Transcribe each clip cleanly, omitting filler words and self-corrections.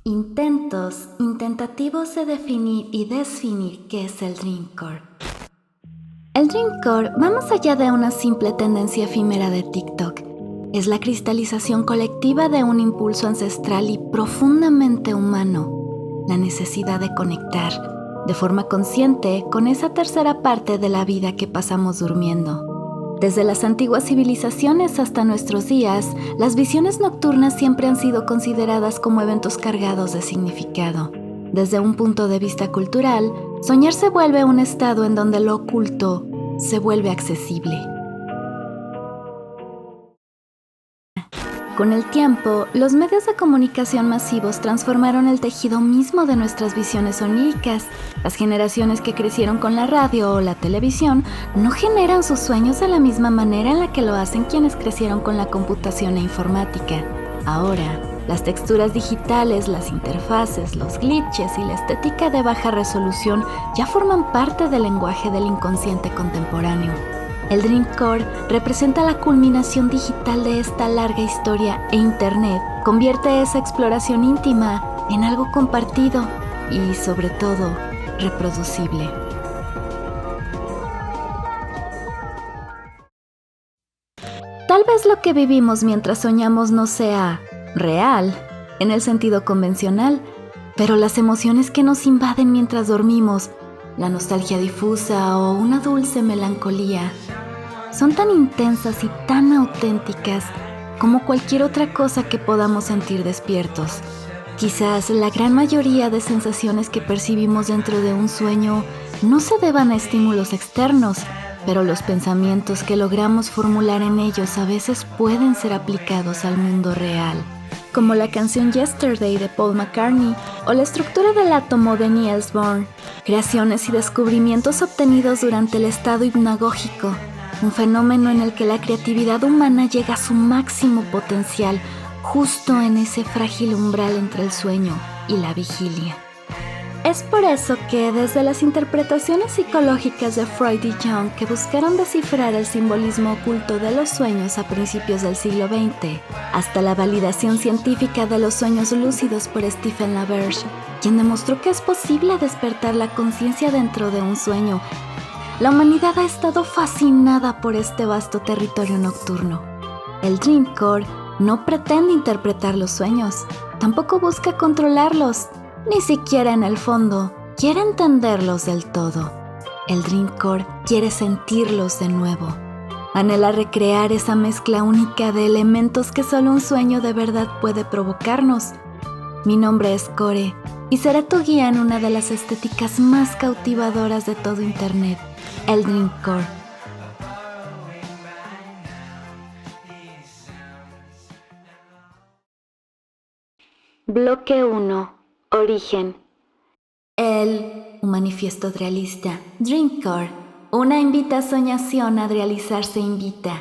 Intentos intentativos de definir y definir qué es el Dreamcore. El Dreamcore va más allá de una simple tendencia efímera de TikTok. Es la cristalización colectiva de un impulso ancestral y profundamente humano, la necesidad de conectar, de forma consciente, con esa tercera parte de la vida que pasamos durmiendo. Desde las antiguas civilizaciones hasta nuestros días, las visiones nocturnas siempre han sido consideradas como eventos cargados de significado. Desde un punto de vista cultural, soñar se vuelve un estado en donde lo oculto se vuelve accesible. Con el tiempo, los medios de comunicación masivos transformaron el tejido mismo de nuestras visiones oníricas. Las generaciones que crecieron con la radio o la televisión no generan sus sueños de la misma manera en la que lo hacen quienes crecieron con la computación e informática. Ahora, las texturas digitales, las interfaces, los glitches y la estética de baja resolución ya forman parte del lenguaje del inconsciente contemporáneo. El Dreamcore representa la culminación digital de esta larga historia e Internet convierte esa exploración íntima en algo compartido y, sobre todo, reproducible. Tal vez lo que vivimos mientras soñamos no sea real, en el sentido convencional, pero las emociones que nos invaden mientras dormimos, la nostalgia difusa o una dulce melancolía, son tan intensas y tan auténticas como cualquier otra cosa que podamos sentir despiertos. Quizás la gran mayoría de sensaciones que percibimos dentro de un sueño no se deban a estímulos externos, pero los pensamientos que logramos formular en ellos a veces pueden ser aplicados al mundo real, como la canción Yesterday de Paul McCartney o la estructura del átomo de Niels Bohr, creaciones y descubrimientos obtenidos durante el estado hipnagógico, un fenómeno en el que la creatividad humana llega a su máximo potencial justo en ese frágil umbral entre el sueño y la vigilia. Es por eso que desde las interpretaciones psicológicas de Freud y Jung que buscaron descifrar el simbolismo oculto de los sueños a principios del siglo XX, hasta la validación científica de los sueños lúcidos por Stephen LaBerge, quien demostró que es posible despertar la conciencia dentro de un sueño, la humanidad ha estado fascinada por este vasto territorio nocturno. El Dreamcore no pretende interpretar los sueños, tampoco busca controlarlos, ni siquiera en el fondo quiere entenderlos del todo. El Dreamcore quiere sentirlos de nuevo. Anhela recrear esa mezcla única de elementos que solo un sueño de verdad puede provocarnos. Mi nombre es Core y seré tu guía en una de las estéticas más cautivadoras de todo Internet, el Dreamcore. Bloque 1. Origen. Un manifiesto realista. Dreamcore. Una invitasoñación a realizarse invita.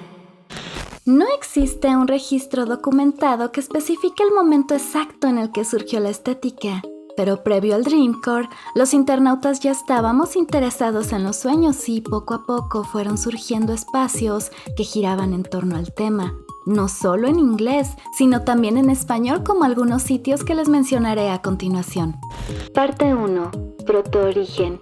No existe un registro documentado que especifique el momento exacto en el que surgió la estética. Pero previo al Dreamcore, los internautas ya estábamos interesados en los sueños y poco a poco fueron surgiendo espacios que giraban en torno al tema. No solo en inglés, sino también en español como algunos sitios que les mencionaré a continuación. Parte 1. Protoorigen.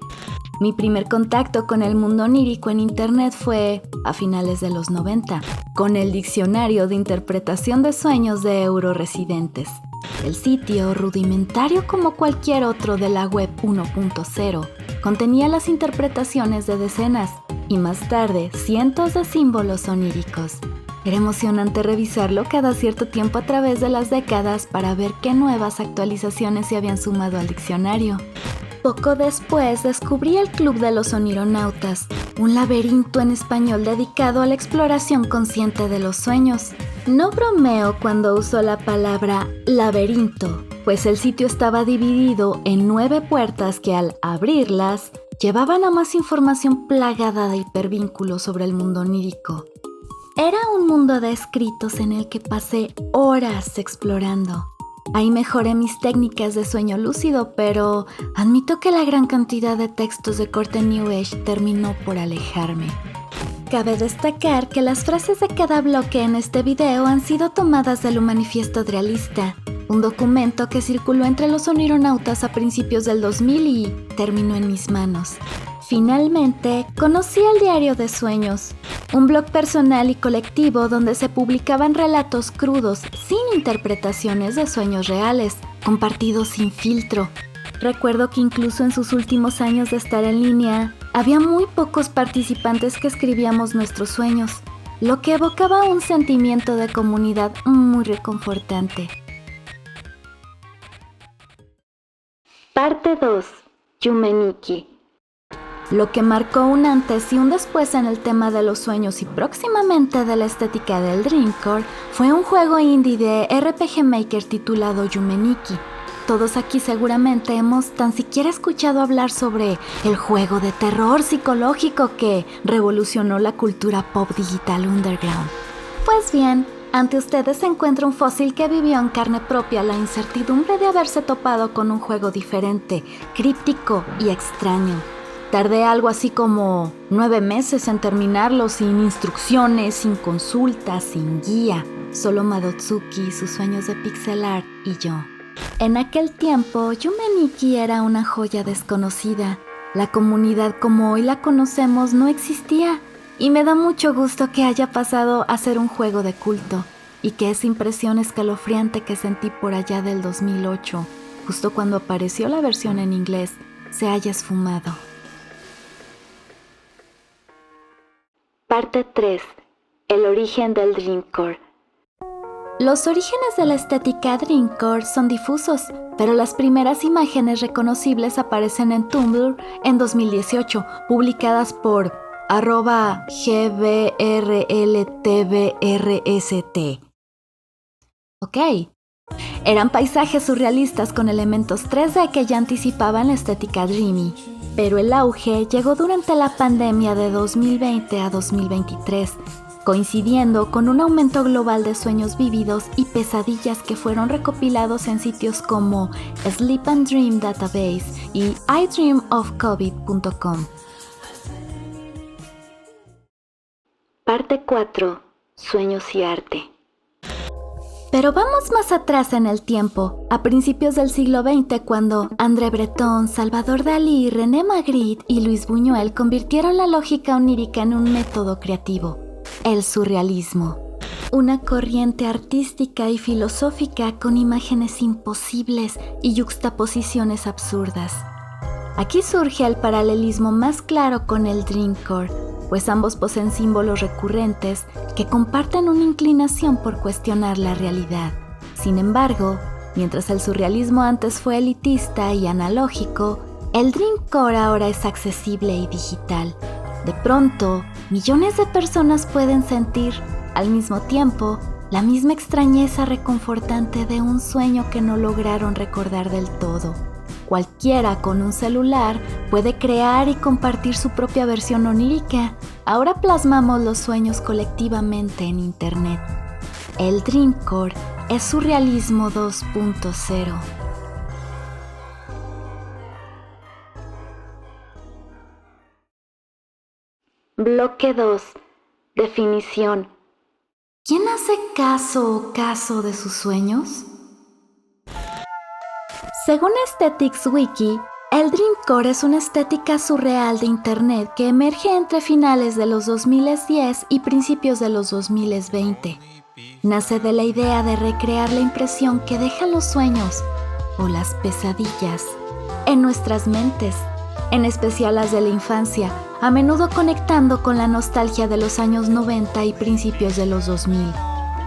Mi primer contacto con el mundo onírico en Internet fue a finales de los 90, con el Diccionario de Interpretación de Sueños de Euroresidentes. El sitio, rudimentario como cualquier otro de la web 1.0, contenía las interpretaciones de decenas y más tarde cientos de símbolos oníricos. Era emocionante revisarlo cada cierto tiempo a través de las décadas para ver qué nuevas actualizaciones se habían sumado al diccionario. Poco después descubrí el Club de los Onironautas, un laberinto en español dedicado a la exploración consciente de los sueños. No bromeo cuando uso la palabra laberinto, pues el sitio estaba dividido en 9 puertas que al abrirlas llevaban a más información plagada de hipervínculos sobre el mundo onírico. Era un mundo de escritos en el que pasé horas explorando. Ahí mejoré mis técnicas de sueño lúcido, pero admito que la gran cantidad de textos de corte New Age terminó por alejarme. Cabe destacar que las frases de cada bloque en este video han sido tomadas del manifiesto realista. un documento que circuló entre los onironautas a principios del 2000 y terminó en mis manos. Finalmente, conocí el Diario de Sueños, un blog personal y colectivo donde se publicaban relatos crudos, sin interpretaciones de sueños reales, compartidos sin filtro. Recuerdo que incluso en sus últimos años de estar en línea, había muy pocos participantes que escribíamos nuestros sueños, lo que evocaba un sentimiento de comunidad muy reconfortante. Parte 2. Yume Nikki. Lo que marcó un antes y un después en el tema de los sueños y próximamente de la estética del Dreamcore fue un juego indie de RPG Maker titulado Yume Nikki. Todos aquí seguramente hemos tan siquiera escuchado hablar sobre el juego de terror psicológico que revolucionó la cultura pop digital underground. Pues bien, ante ustedes se encuentra un fósil que vivió en carne propia la incertidumbre de haberse topado con un juego diferente, críptico y extraño. Tardé algo así como 9 meses en terminarlo sin instrucciones, sin consultas, sin guía. Solo Madotsuki, sus sueños de pixel art y yo. En aquel tiempo, Yume Nikki era una joya desconocida. La comunidad como hoy la conocemos no existía y me da mucho gusto que haya pasado a ser un juego de culto y que esa impresión escalofriante que sentí por allá del 2008, justo cuando apareció la versión en inglés, se haya esfumado. Parte 3. El origen del Dreamcore. Los orígenes de la estética Dreamcore son difusos, pero las primeras imágenes reconocibles aparecen en Tumblr en 2018, publicadas por @GBRLTBRST. Ok. Eran paisajes surrealistas con elementos 3D que ya anticipaban la estética dreamy, pero el auge llegó durante la pandemia de 2020 a 2023, coincidiendo con un aumento global de sueños vividos y pesadillas que fueron recopilados en sitios como Sleep and Dream Database y idreamofcovid.com. Parte 4. Sueños y arte. Pero vamos más atrás en el tiempo, a principios del siglo XX, cuando André Breton, Salvador Dalí, René Magritte y Luis Buñuel convirtieron la lógica onírica en un método creativo, el surrealismo. Una corriente artística y filosófica con imágenes imposibles y yuxtaposiciones absurdas. Aquí surge el paralelismo más claro con el Dreamcore, pues ambos poseen símbolos recurrentes que comparten una inclinación por cuestionar la realidad. Sin embargo, mientras el surrealismo antes fue elitista y analógico, el Dreamcore ahora es accesible y digital. De pronto, millones de personas pueden sentir, al mismo tiempo, la misma extrañeza reconfortante de un sueño que no lograron recordar del todo. Cualquiera con un celular puede crear y compartir su propia versión onírica. Ahora plasmamos los sueños colectivamente en Internet. El Dreamcore es surrealismo 2.0. Bloque 2. Definición. ¿Quién hace caso de sus sueños? Según Aesthetics Wiki, el Dreamcore es una estética surreal de Internet que emerge entre finales de los 2010 y principios de los 2020. Nace de la idea de recrear la impresión que dejan los sueños o las pesadillas en nuestras mentes, en especial las de la infancia, a menudo conectando con la nostalgia de los años 90 y principios de los 2000.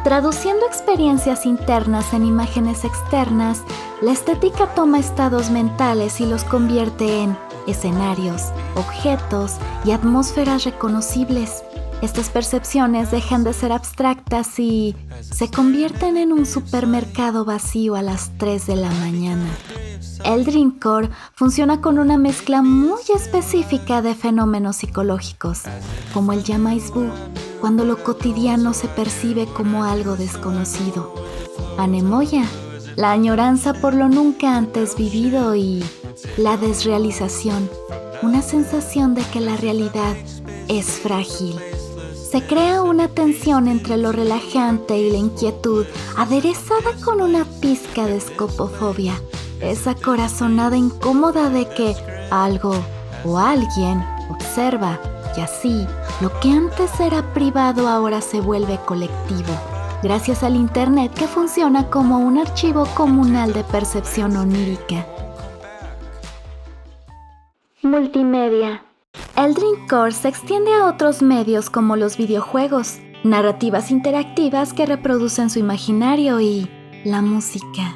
Traduciendo experiencias internas en imágenes externas, la estética toma estados mentales y los convierte en escenarios, objetos y atmósferas reconocibles. Estas percepciones dejan de ser abstractas y se convierten en un supermercado vacío a las 3 de la mañana. El Dreamcore funciona con una mezcla muy específica de fenómenos psicológicos, como el jamais vu, cuando lo cotidiano se percibe como algo desconocido. Anemoya, la añoranza por lo nunca antes vivido, y la desrealización, una sensación de que la realidad es frágil. se crea una tensión entre lo relajante y la inquietud, aderezada con una pizca de escopofobia. Esa corazonada incómoda de que algo o alguien observa, y así, lo que antes era privado ahora se vuelve colectivo, gracias al Internet que funciona como un archivo comunal de percepción onírica. Multimedia. El Dreamcore se extiende a otros medios como los videojuegos, narrativas interactivas que reproducen su imaginario y la música.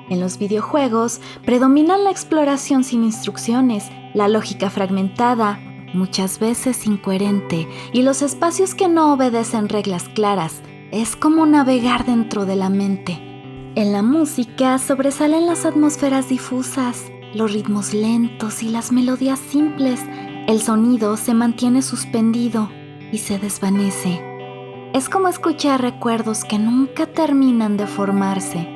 En los videojuegos predominan la exploración sin instrucciones, la lógica fragmentada, muchas veces incoherente, y los espacios que no obedecen reglas claras. Es como navegar dentro de la mente. En la música sobresalen las atmósferas difusas, los ritmos lentos y las melodías simples. El sonido se mantiene suspendido y se desvanece. Es como escuchar recuerdos que nunca terminan de formarse.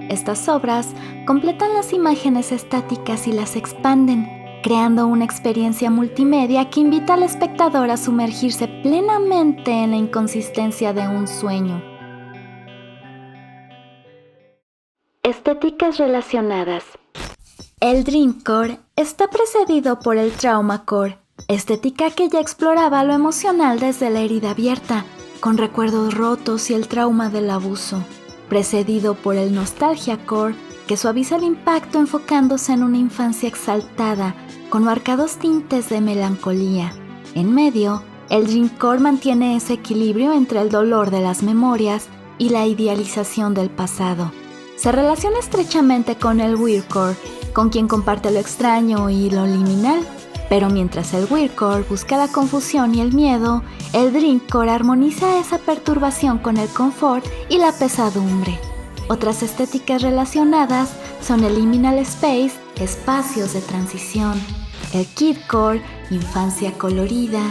Estas obras completan las imágenes estáticas y las expanden, creando una experiencia multimedia que invita al espectador a sumergirse plenamente en la inconsistencia de un sueño. Estéticas relacionadas. El Dreamcore está precedido por el Traumacore, estética que ya exploraba lo emocional desde la herida abierta, con recuerdos rotos y el trauma del abuso, precedido por el Nostalgiacore, que suaviza el impacto enfocándose en una infancia exaltada, con marcados tintes de melancolía. En medio, el Dreamcore mantiene ese equilibrio entre el dolor de las memorias y la idealización del pasado. Se relaciona estrechamente con el Weirdcore, con quien comparte lo extraño y lo liminal. Pero mientras el Weirdcore busca la confusión y el miedo, el Dreamcore armoniza esa perturbación con el confort y la pesadumbre. Otras estéticas relacionadas son el Liminal Space, espacios de transición, el Kidcore, infancia colorida,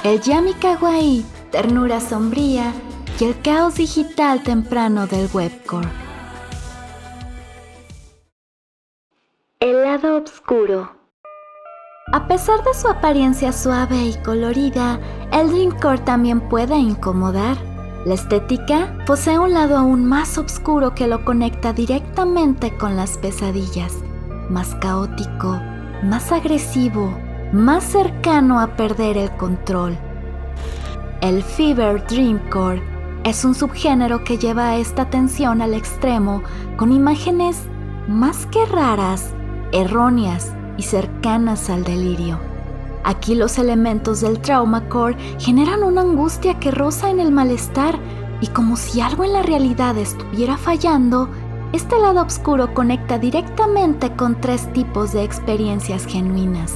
el Yami Kawaii, ternura sombría, y el caos digital temprano del Webcore. El lado oscuro. A pesar de su apariencia suave y colorida, el Dreamcore también puede incomodar. La estética posee un lado aún más oscuro que lo conecta directamente con las pesadillas, más caótico, más agresivo, más cercano a perder el control. El Fever Dreamcore es un subgénero que lleva a esta tensión al extremo con imágenes más que raras, erróneas y cercanas al delirio. Aquí los elementos del Traumacore generan una angustia que roza en el malestar y como si algo en la realidad estuviera fallando, este lado oscuro conecta directamente con 3 tipos de experiencias genuinas.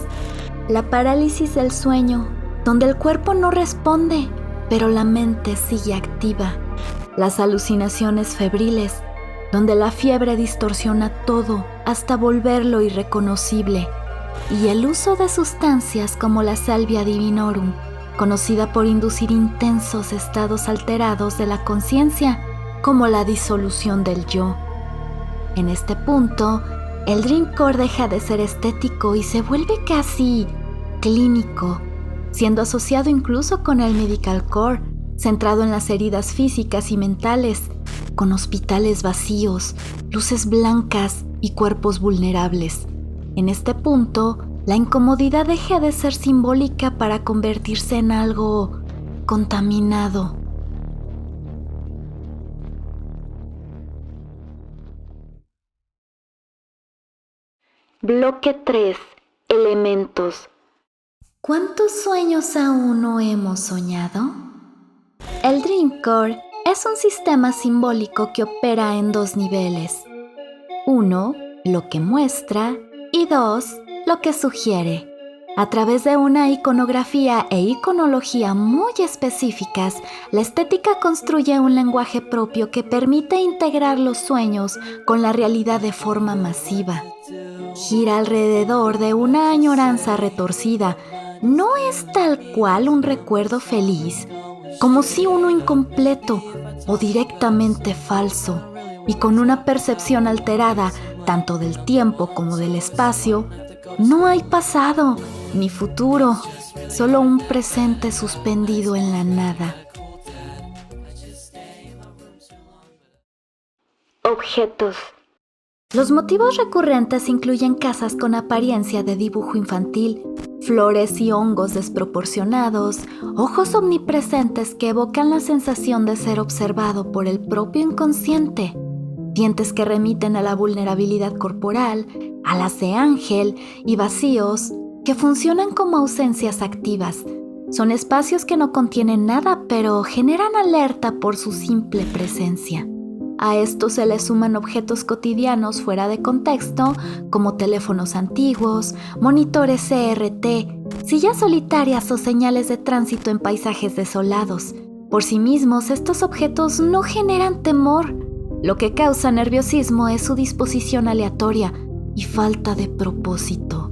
La parálisis del sueño, donde el cuerpo no responde, pero la mente sigue activa. Las alucinaciones febriles, donde la fiebre distorsiona todo hasta volverlo irreconocible. Y el uso de sustancias como la salvia divinorum, conocida por inducir intensos estados alterados de la conciencia, como la disolución del yo. En este punto, el Dreamcore deja de ser estético y se vuelve casi clínico, siendo asociado incluso con el Medicalcore, centrado en las heridas físicas y mentales, con hospitales vacíos, luces blancas y cuerpos vulnerables. En este punto, la incomodidad deja de ser simbólica para convertirse en algo contaminado. Bloque 3. Elementos. ¿Cuántos sueños aún no hemos soñado? El Dreamcore es un sistema simbólico que opera en 2 niveles. 1. Lo que muestra y 2. Lo que sugiere. A través de una iconografía e iconología muy específicas, la estética construye un lenguaje propio que permite integrar los sueños con la realidad de forma masiva. Gira alrededor de una añoranza retorcida. No es tal cual un recuerdo feliz, como si uno incompleto o directamente falso, y con una percepción alterada tanto del tiempo como del espacio. No hay pasado, ni futuro, solo un presente suspendido en la nada. Objetos. Los motivos recurrentes incluyen casas con apariencia de dibujo infantil, flores y hongos desproporcionados, ojos omnipresentes que evocan la sensación de ser observado por el propio inconsciente, dientes que remiten a la vulnerabilidad corporal, alas de ángel y vacíos que funcionan como ausencias activas. Son espacios que no contienen nada, pero generan alerta por su simple presencia. A esto se le suman objetos cotidianos fuera de contexto, como teléfonos antiguos, monitores CRT, sillas solitarias o señales de tránsito en paisajes desolados. Por sí mismos, estos objetos no generan temor. Lo que causa nerviosismo es su disposición aleatoria y falta de propósito.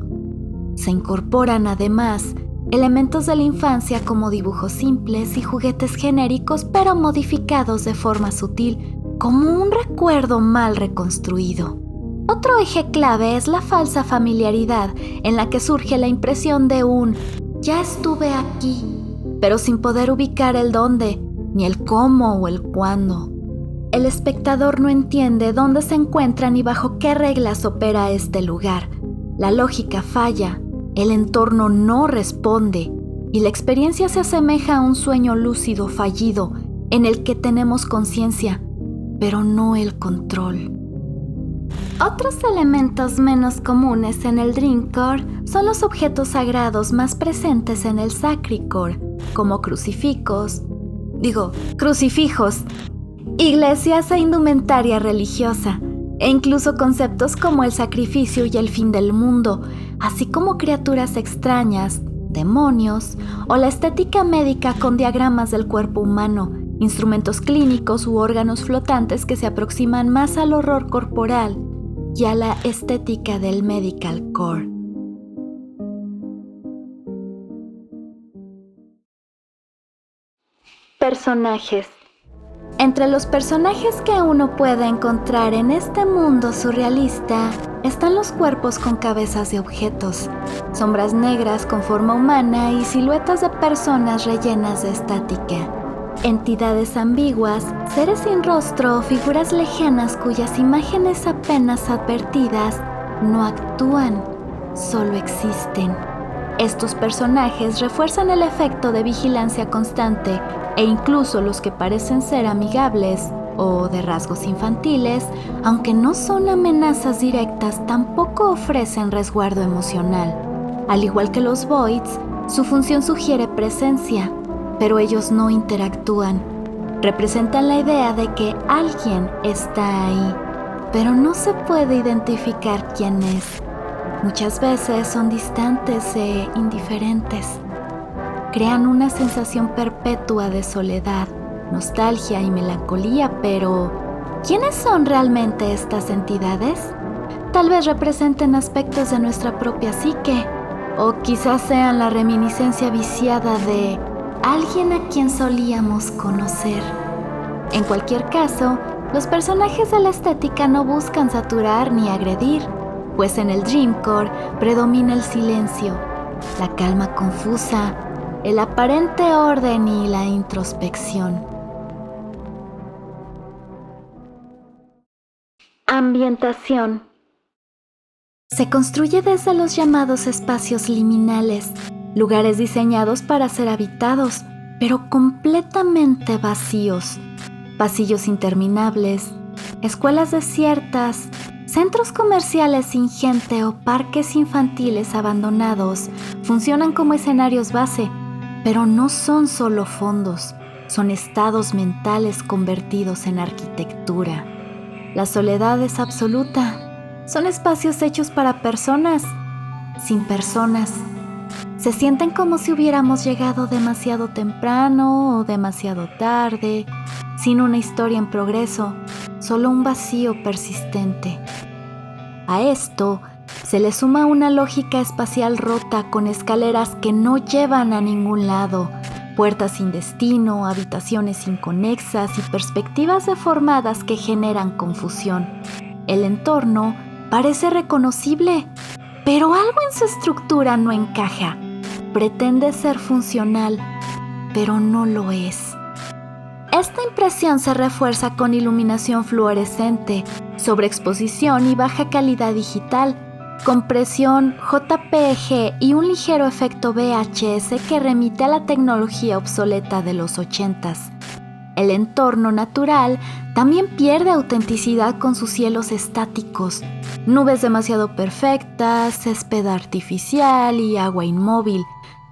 Se incorporan además elementos de la infancia como dibujos simples y juguetes genéricos pero modificados de forma sutil, como un recuerdo mal reconstruido. Otro eje clave es la falsa familiaridad, en la que surge la impresión de un «ya estuve aquí», pero sin poder ubicar el dónde, ni el cómo o el cuándo. El espectador no entiende dónde se encuentra ni bajo qué reglas opera este lugar. La lógica falla, el entorno no responde, y la experiencia se asemeja a un sueño lúcido fallido, en el que tenemos conciencia, pero no el control. Otros elementos menos comunes en el Dreamcore son los objetos sagrados más presentes en el Sacricore, como crucifijos, iglesias e indumentaria religiosa, e incluso conceptos como el sacrificio y el fin del mundo, así como criaturas extrañas, demonios, o la estética médica con diagramas del cuerpo humano, instrumentos clínicos u órganos flotantes que se aproximan más al horror corporal y a la estética del medical core. Personajes. Entre los personajes que uno puede encontrar en este mundo surrealista están los cuerpos con cabezas de objetos, sombras negras con forma humana y siluetas de personas rellenas de estática. Entidades ambiguas, seres sin rostro o figuras lejanas cuyas imágenes apenas advertidas no actúan, solo existen. Estos personajes refuerzan el efecto de vigilancia constante e incluso los que parecen ser amigables o de rasgos infantiles, aunque no son amenazas directas, tampoco ofrecen resguardo emocional. Al igual que los Voids, su función sugiere presencia, pero ellos no interactúan. Representan la idea de que alguien está ahí, pero no se puede identificar quién es. Muchas veces son distantes e indiferentes. Crean una sensación perpetua de soledad, nostalgia y melancolía, pero ¿quiénes son realmente estas entidades? Tal vez representen aspectos de nuestra propia psique, o quizás sean la reminiscencia viciada de alguien a quien solíamos conocer. En cualquier caso, los personajes de la estética no buscan saturar ni agredir, pues en el Dreamcore predomina el silencio, la calma confusa, el aparente orden y la introspección. Ambientación. Se construye desde los llamados espacios liminales, lugares diseñados para ser habitados, pero completamente vacíos. Pasillos interminables, escuelas desiertas, centros comerciales sin gente o parques infantiles abandonados funcionan como escenarios base, pero no son solo fondos, son estados mentales convertidos en arquitectura. La soledad es absoluta. Son espacios hechos para personas, sin personas. Se sienten como si hubiéramos llegado demasiado temprano o demasiado tarde, sin una historia en progreso, solo un vacío persistente. A esto se le suma una lógica espacial rota con escaleras que no llevan a ningún lado, puertas sin destino, habitaciones inconexas y perspectivas deformadas que generan confusión. El entorno parece reconocible, pero algo en su estructura no encaja. Pretende ser funcional, pero no lo es. Esta impresión se refuerza con iluminación fluorescente, sobreexposición y baja calidad digital, compresión JPG y un ligero efecto VHS que remite a la tecnología obsoleta de los 80s. El entorno natural también pierde autenticidad con sus cielos estáticos, nubes demasiado perfectas, césped artificial y agua inmóvil,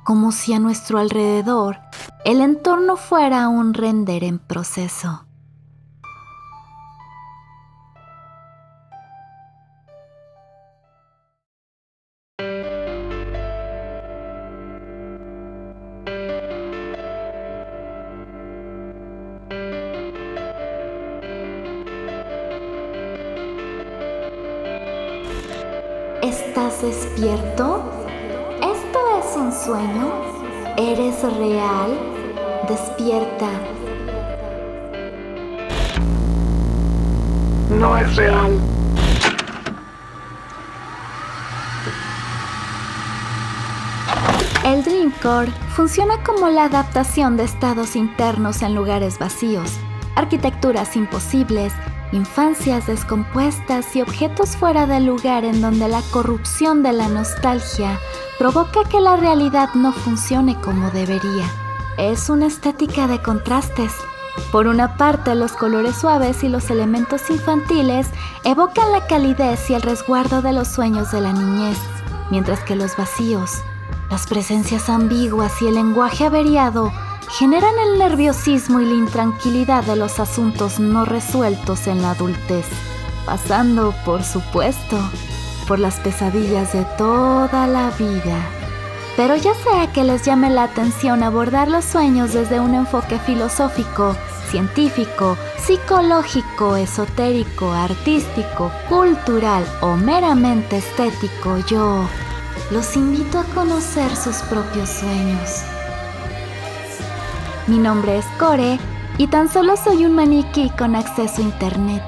como si a nuestro alrededor el entorno fuera un render en proceso. ¿Estás despierto? ¿Esto es un sueño? ¿Eres real? Despierta. No es real. El Dream Core funciona como la adaptación de estados internos en lugares vacíos, arquitecturas imposibles, infancias descompuestas y objetos fuera de lugar en donde la corrupción de la nostalgia provoca que la realidad no funcione como debería. Es una estética de contrastes. Por una parte, los colores suaves y los elementos infantiles evocan la calidez y el resguardo de los sueños de la niñez, mientras que los vacíos, las presencias ambiguas y el lenguaje averiado generan el nerviosismo y la intranquilidad de los asuntos no resueltos en la adultez, pasando, por supuesto, por las pesadillas de toda la vida. Pero ya sea que les llame la atención abordar los sueños desde un enfoque filosófico, científico, psicológico, esotérico, artístico, cultural o meramente estético, yo los invito a conocer sus propios sueños. Mi nombre es Core y tan solo soy un maniquí con acceso a internet.